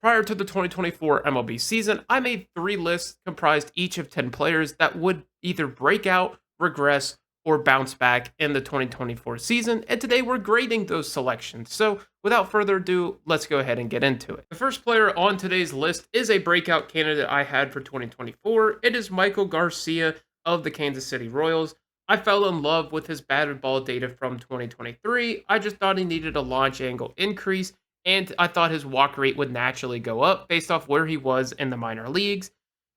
Prior to the 2024 MLB season, I made 3 lists comprised each of 10 players that would either break out, regress, or bounce back in the 2024 season, and today we're grading those selections. So, without further ado, let's go ahead and get into it. The first player on today's list is a breakout candidate I had for 2024. It is Michael Garcia of the Kansas City Royals. I fell in love with his batted ball data from 2023. I just thought he needed a launch angle increase, and I thought his walk rate would naturally go up based off where he was in the minor leagues.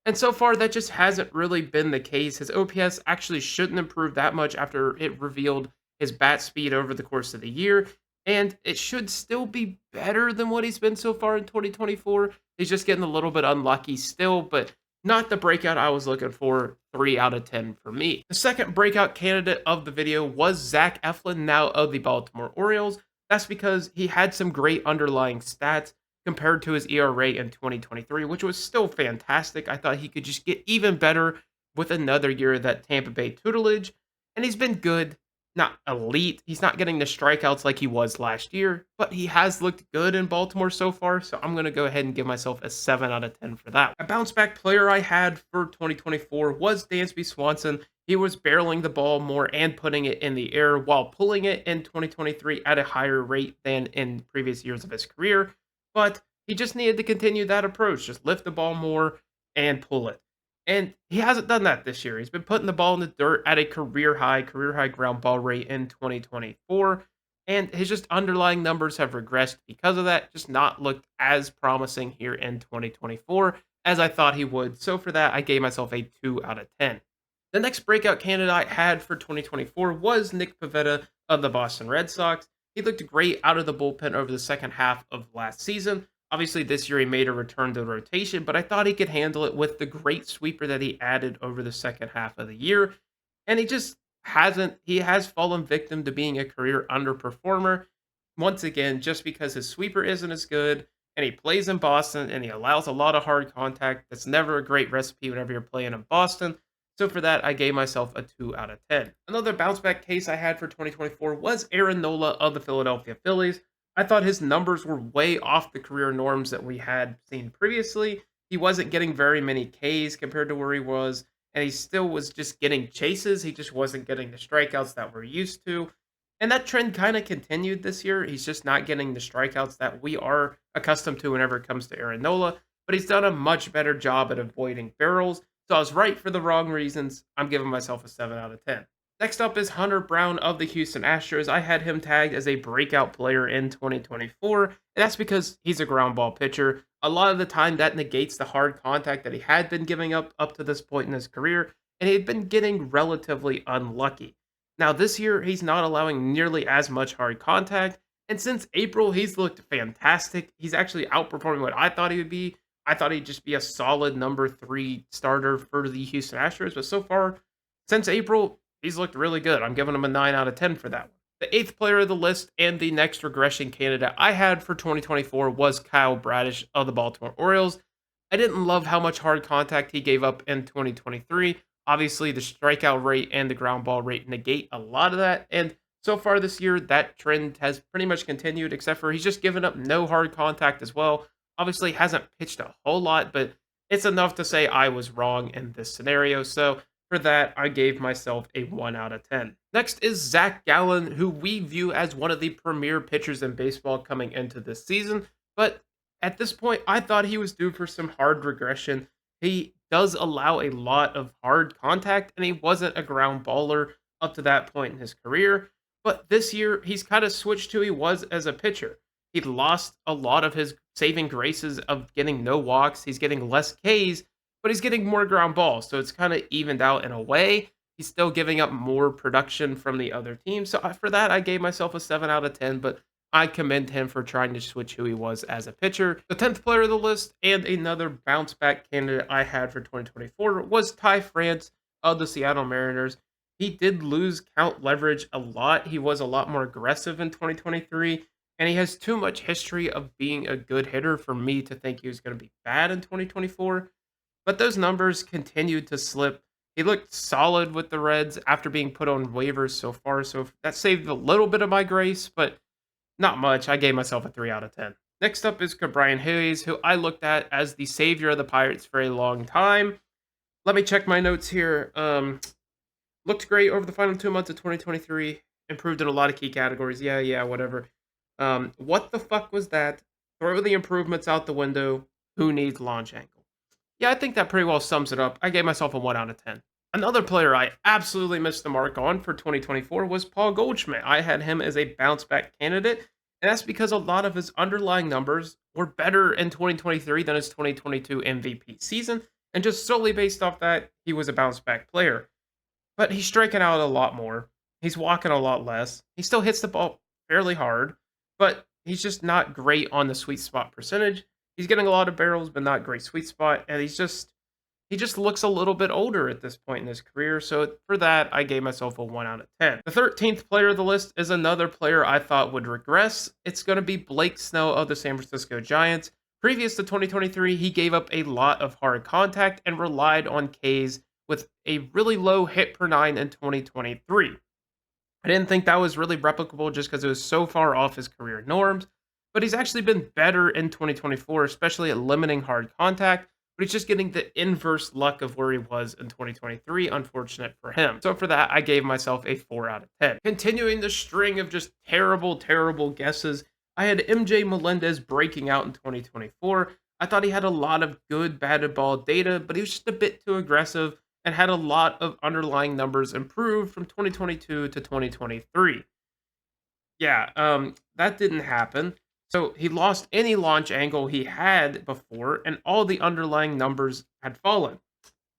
And so far, that just hasn't really been the case. His OPS actually shouldn't improve that much after it revealed his bat speed over the course of the year. And it should still be better than what he's been so far in 2024. He's just getting a little bit unlucky still, but not the breakout I was looking for. 3 out of 10 for me. The second breakout candidate of the video was Zach Eflin, now of the Baltimore Orioles. That's because he had some great underlying stats compared to his ERA in 2023, which was still fantastic. I thought he could just get even better with another year of that Tampa Bay tutelage, and he's been good, not elite. He's not getting the strikeouts like he was last year, but he has looked good in Baltimore so far, so I'm going to go ahead and give myself a 7 out of 10 for that. A bounce back player I had for 2024 was Dansby Swanson. He was barreling the ball more and putting it in the air while pulling it in 2023 at a higher rate than in previous years of his career. But he just needed to continue that approach, just lift the ball more and pull it. And he hasn't done that this year. He's been putting the ball in the dirt at a career high ground ball rate in 2024. And his just underlying numbers have regressed because of that, just not looked as promising here in 2024 as I thought he would. So for that, I gave myself a 2 out of 10. The next breakout candidate I had for 2024 was Nick Pivetta of the Boston Red Sox. He looked great out of the bullpen over the second half of last season. Obviously, this year he made a return to the rotation, but I thought he could handle it with the great sweeper that he added over the second half of the year. And he just hasn't, he has fallen victim to being a career underperformer. Once again, just because his sweeper isn't as good, and he plays in Boston, and he allows a lot of hard contact. That's never a great recipe whenever you're playing in Boston. So for that, I gave myself a 2 out of 10. Another bounce back case I had for 2024 was Aaron Nola of the Philadelphia Phillies. I thought his numbers were way off the career norms that we had seen previously. He wasn't getting very many Ks compared to where he was, and he still was just getting chases. He just wasn't getting the strikeouts that we're used to. And that trend kind of continued this year. He's just not getting the strikeouts that we are accustomed to whenever it comes to Aaron Nola, but he's done a much better job at avoiding barrels. So I was right for the wrong reasons. I'm giving myself a 7 out of 10. Next up is Hunter Brown of the Houston Astros. I had him tagged as a breakout player in 2024, and that's because he's a ground ball pitcher. A lot of the time, that negates the hard contact that he had been giving up to this point in his career, and he had been getting relatively unlucky. Now, this year, he's not allowing nearly as much hard contact, and since April, he's looked fantastic. He's actually outperforming what I thought he would be. I thought he'd just be a solid number 3 starter for the Houston Astros, but so far, since April, he's looked really good. I'm giving him a 9 out of 10 for that one. The eighth player of the list and the next regression candidate I had for 2024 was Kyle Bradish of the Baltimore Orioles. I didn't love how much hard contact he gave up in 2023. Obviously, the strikeout rate and the ground ball rate negate a lot of that. And so far this year, that trend has pretty much continued, except for he's just given up no hard contact as well. Obviously, hasn't pitched a whole lot, but it's enough to say I was wrong in this scenario. So for that, I gave myself a 1 out of 10. Next is Zach Gallen, who we view as one of the premier pitchers in baseball coming into this season. But at this point, I thought he was due for some hard regression. He does allow a lot of hard contact, and he wasn't a ground baller up to that point in his career. But this year, he's kind of switched to who he was as a pitcher. He lost a lot of his saving graces of getting no walks. He's getting less Ks, but he's getting more ground balls. So it's kind of evened out in a way. He's still giving up more production from the other team. So for that, I gave myself a 7 out of 10, but I commend him for trying to switch who he was as a pitcher. The 10th player of the list and another bounce back candidate I had for 2024 was Ty France of the Seattle Mariners. He did lose count leverage a lot. He was a lot more aggressive in 2023, and he has too much history of being a good hitter for me to think he was going to be bad in 2024. But those numbers continued to slip. He looked solid with the Reds after being put on waivers so far, so that saved a little bit of my grace, but not much. I gave myself a 3 out of 10. Next up is Brian Hayes, who I looked at as the savior of the Pirates for a long time. Let me check my notes here. Looked great over the final 2 months of 2023. Improved in a lot of key categories. Yeah, whatever. What the fuck was that? Throw the improvements out the window. Who needs launch angle? Yeah, I think that pretty well sums it up. I gave myself a 1 out of 10. Another player I absolutely missed the mark on for 2024 was Paul Goldschmidt. I had him as a bounce back candidate, and that's because a lot of his underlying numbers were better in 2023 than his 2022 MVP season, and just solely based off that, he was a bounce back player. But he's striking out a lot more. He's walking a lot less. He still hits the ball fairly hard, but he's just not great on the sweet spot percentage. He's getting a lot of barrels, but not great sweet spot, and he just looks a little bit older at this point in his career. So for that, I gave myself a 1 out of 10. The 13th player of the list is another player I thought would regress. It's going to be Blake Snell of the San Francisco Giants. Previous to 2023, he gave up a lot of hard contact and relied on Ks with a really low hit per nine in 2023. I didn't think that was really replicable just because it was so far off his career norms, but he's actually been better in 2024, especially at limiting hard contact, but he's just getting the inverse luck of where he was in 2023. Unfortunate for him. So for that, I gave myself a 4 out of 10. Continuing the string of just terrible guesses, I had MJ Melendez breaking out in 2024. I thought he had a lot of good batted ball data, but he was just a bit too aggressive and had a lot of underlying numbers improve from 2022 to 2023. Yeah, that didn't happen. So he lost any launch angle he had before, and all the underlying numbers had fallen.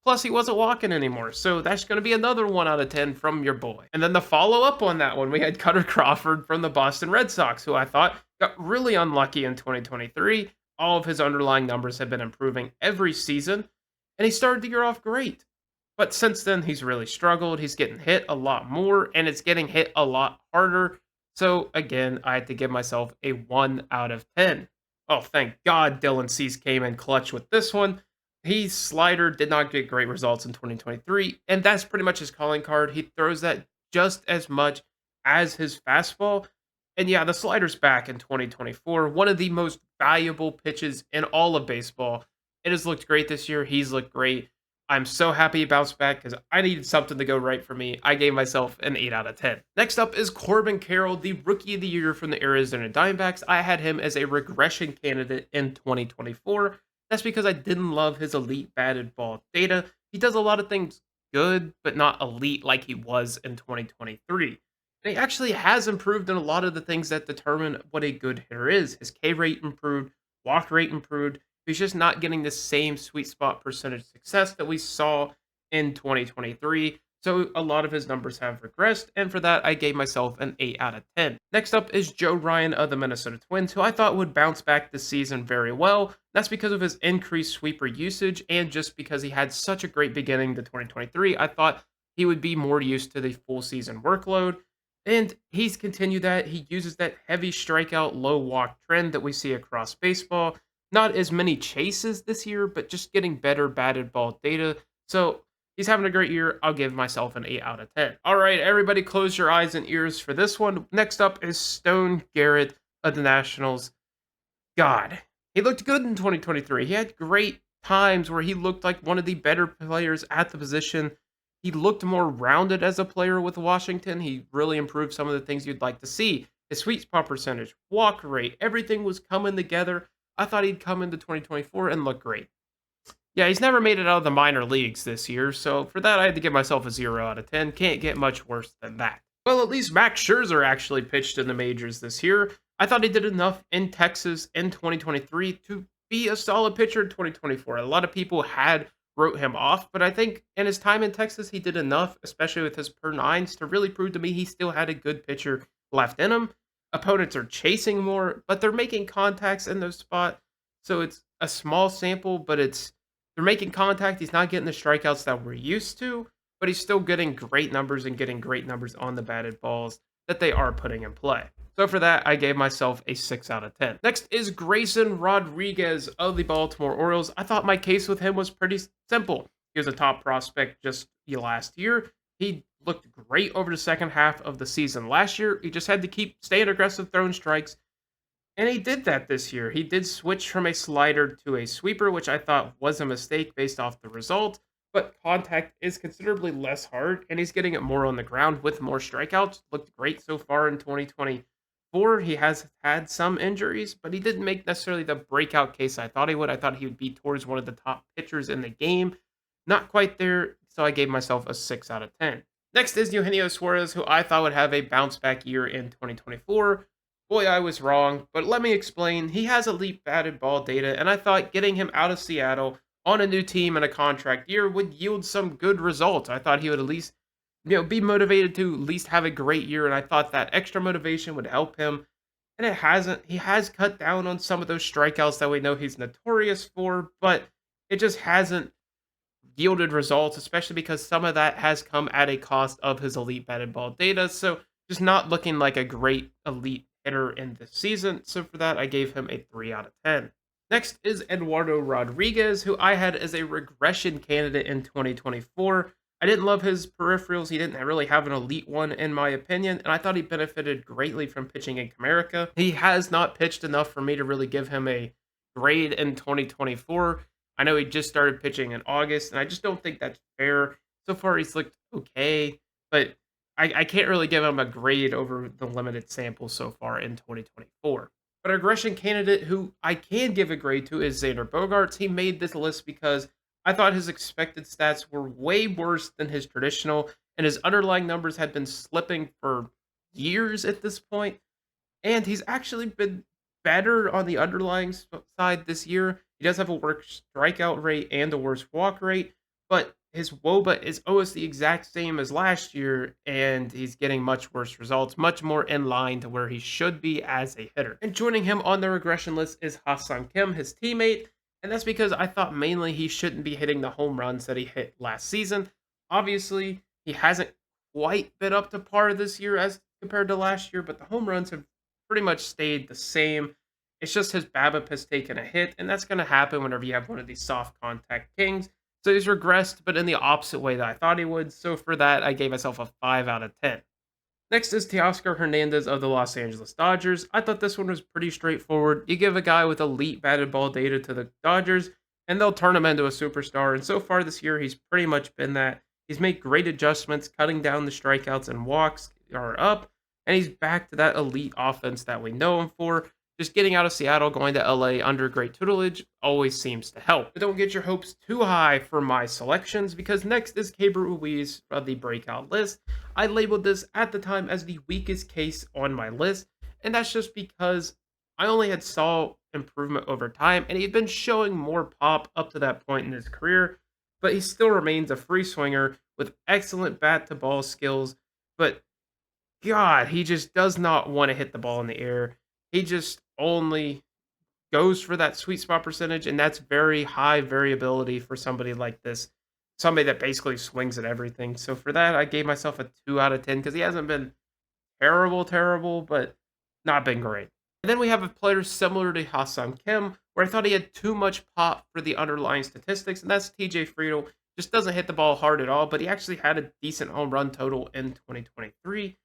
Plus, he wasn't walking anymore, so that's going to be another 1 out of 10 from your boy. And then the follow-up on that one, we had Cutter Crawford from the Boston Red Sox, who I thought got really unlucky in 2023. All of his underlying numbers have been improving every season, and he started the year off great. But since then, he's really struggled. He's getting hit a lot more, and it's getting hit a lot harder. So again, I had to give myself a 1 out of 10. Oh, thank God Dylan Cease came in clutch with this one. His slider did not get great results in 2023, and that's pretty much his calling card. He throws that just as much as his fastball. And yeah, the slider's back in 2024. One of the most valuable pitches in all of baseball. It has looked great this year. He's looked great. I'm so happy he bounced back because I needed something to go right for me. I gave myself an 8 out of 10. Next up is Corbin Carroll, the Rookie of the Year from the Arizona Diamondbacks. I had him as a regression candidate in 2024. That's because I didn't love his elite batted ball data. He does a lot of things good, but not elite like he was in 2023. And he actually has improved in a lot of the things that determine what a good hitter is. His K rate improved, walk rate improved. He's just not getting the same sweet spot percentage success that we saw in 2023. So a lot of his numbers have regressed, and for that, I gave myself an 8 out of 10. Next up is Joe Ryan of the Minnesota Twins, who I thought would bounce back this season very well. That's because of his increased sweeper usage, and just because he had such a great beginning to 2023, I thought he would be more used to the full season workload. And he's continued that. He uses that heavy strikeout, low walk trend that we see across baseball. Not as many chases this year, but just getting better batted ball data. So he's having a great year. I'll give myself an 8 out of 10. All right, everybody close your eyes and ears for this one. Next up is Stone Garrett of the Nationals. God, he looked good in 2023. He had great times where he looked like one of the better players at the position. He looked more rounded as a player with Washington. He really improved some of the things you'd like to see. His sweet spot percentage, walk rate, everything was coming together. I thought he'd come into 2024 and look great. Yeah, he's never made it out of the minor leagues this year, so for that I had to give myself a 0 out of 10. Can't get much worse than that. Well, at least Max Scherzer actually pitched in the majors this year. I thought he did enough in Texas in 2023 to be a solid pitcher in 2024. A lot of people had wrote him off, but I think in his time in Texas he did enough, especially with his per nines, to really prove to me he still had a good pitcher left in him. Opponents are chasing more, but they're making contacts in those spots. So it's a small sample, but they're making contact. He's not getting the strikeouts that we're used to, but he's still getting great numbers and getting great numbers on the batted balls that they are putting in play. So for that, I gave myself a 6 out of 10. Next is Grayson Rodriguez of the Baltimore Orioles. I thought my case with him was pretty simple. He was a top prospect just last year. He looked great over the second half of the season last year. He just had to keep staying aggressive, throwing strikes. And he did that this year. He did switch from a slider to a sweeper, which I thought was a mistake based off the result. But contact is considerably less hard, and he's getting it more on the ground with more strikeouts. Looked great so far in 2024. He has had some injuries, but he didn't make necessarily the breakout case I thought he would. I thought he would be towards one of the top pitchers in the game. Not quite there, so I gave myself a 6 out of 10. Next is Eugenio Suarez, who I thought would have a bounce back year in 2024. Boy, I was wrong, but let me explain. He has elite batted ball data, and I thought getting him out of Seattle on a new team and a contract year would yield some good results. I thought he would at least, be motivated to at least have a great year, and I thought that extra motivation would help him. And it hasn't. He has cut down on some of those strikeouts that we know he's notorious for, but it just hasn't yielded results, especially because some of that has come at a cost of his elite batted ball data. So just not looking like a great elite hitter in this season. So for that, I gave him a 3 out of 10. Next is Eduardo Rodriguez, who I had as a regression candidate in 2024. I didn't love his peripherals. He didn't really have an elite one, in my opinion, and I thought he benefited greatly from pitching in Comerica. He has not pitched enough for me to really give him a grade in 2024. I know he just started pitching in August, and I just don't think that's fair. So far, he's looked okay, but I can't really give him a grade over the limited sample so far in 2024. But a regression candidate who I can give a grade to is Xander Bogaerts. He made this list because I thought his expected stats were way worse than his traditional, and his underlying numbers had been slipping for years at this point. And he's actually been better on the underlying side this year. He does have a worse strikeout rate and a worse walk rate, but his WOBA is almost the exact same as last year, and he's getting much worse results, much more in line to where he should be as a hitter. And joining him on the regression list is Ha-Seong Kim, his teammate, and that's because I thought mainly he shouldn't be hitting the home runs that he hit last season. Obviously, he hasn't quite been up to par this year as compared to last year, but the home runs have pretty much stayed the same. It's just his BABIP has taken a hit, and that's going to happen whenever you have one of these soft contact kings. So he's regressed, but in the opposite way that I thought he would. So for that, I gave myself a 5 out of 10. Next is Teoscar Hernandez of the Los Angeles Dodgers. I thought this one was pretty straightforward. You give a guy with elite batted ball data to the Dodgers, and they'll turn him into a superstar. And so far this year, he's pretty much been that. He's made great adjustments, cutting down the strikeouts and walks are up, and he's back to that elite offense that we know him for. Just getting out of Seattle, going to LA under great tutelage always seems to help. But don't get your hopes too high for my selections, because next is Keibert Ruiz of the breakout list. I labeled this at the time as the weakest case on my list, and that's just because I only had saw improvement over time, and he'd been showing more pop up to that point in his career, but he still remains a free swinger with excellent bat to ball skills. But God, he just does not want to hit the ball in the air. He just only goes for that sweet spot percentage, and that's very high variability for somebody like this, somebody that basically swings at everything. So for that, I gave myself a 2 out of 10 because he hasn't been terrible, but not been great. And then we have a player similar to Ha-Seong Kim, where I thought he had too much pop for the underlying statistics, and that's TJ Friedl. Just doesn't hit the ball hard at all, but he actually had a decent home run total in 2023.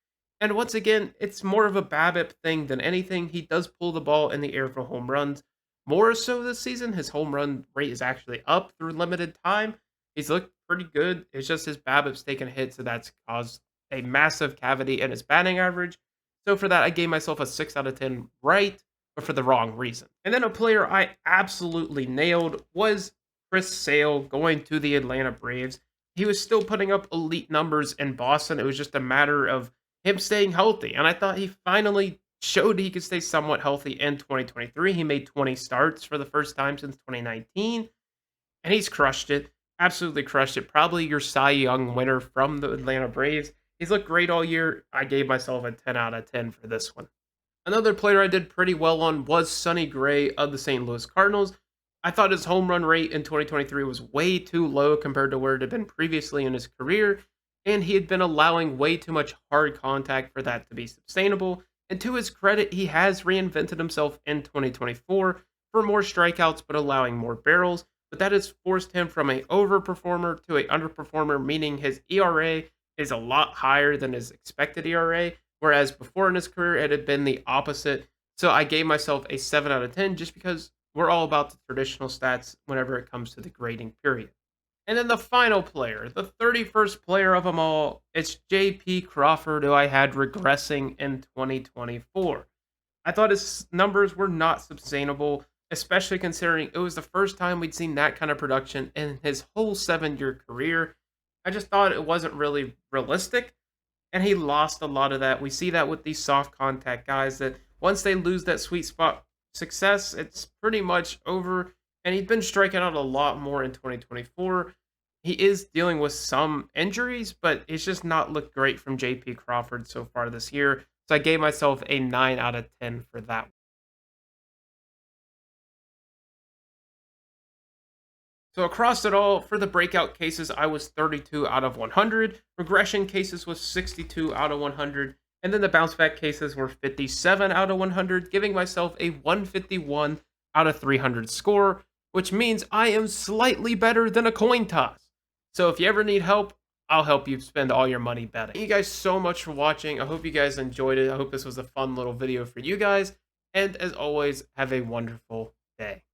And once again, it's more of a BABIP thing than anything. He does pull the ball in the air for home runs. More so this season, his home run rate is actually up through limited time. He's looked pretty good. It's just his BABIP's taken a hit, so that's caused a massive cavity in his batting average. So for that, I gave myself a 6 out of 10 right, but for the wrong reason. And then a player I absolutely nailed was Chris Sale going to the Atlanta Braves. He was still putting up elite numbers in Boston. It was just a matter of him staying healthy. And I thought he finally showed he could stay somewhat healthy in 2023. He made 20 starts for the first time since 2019, and he's crushed it. Absolutely crushed it. Probably your Cy Young winner from the Atlanta Braves. He's looked great all year. I gave myself a 10 out of 10 for this one. Another player I did pretty well on was Sonny Gray of the St. Louis Cardinals. I thought his home run rate in 2023 was way too low compared to where it had been previously in his career, and he had been allowing way too much hard contact for that to be sustainable. And to his credit, he has reinvented himself in 2024 for more strikeouts but allowing more barrels. But that has forced him from an overperformer to an underperformer, meaning his ERA is a lot higher than his expected ERA, whereas before in his career it had been the opposite. So I gave myself a 7 out of 10 just because we're all about the traditional stats whenever it comes to the grading period. And then the final player, the 31st player of them all, it's JP Crawford, who I had regressing in 2024. I thought his numbers were not sustainable, especially considering it was the first time we'd seen that kind of production in his whole 7-year career. I just thought it wasn't really realistic, and he lost a lot of that. We see that with these soft contact guys that once they lose that sweet spot success, it's pretty much over. And he's been striking out a lot more in 2024. He is dealing with some injuries, but it's just not looked great from JP Crawford so far this year. So I gave myself a 9 out of 10 for that. So across it all, for the breakout cases, I was 32 out of 100. Regression cases was 62 out of 100. And then the bounce back cases were 57 out of 100, giving myself a 151 out of 300 score, which means I am slightly better than a coin toss. So if you ever need help, I'll help you spend all your money betting. Thank you guys so much for watching. I hope you guys enjoyed it. I hope this was a fun little video for you guys. And as always, have a wonderful day.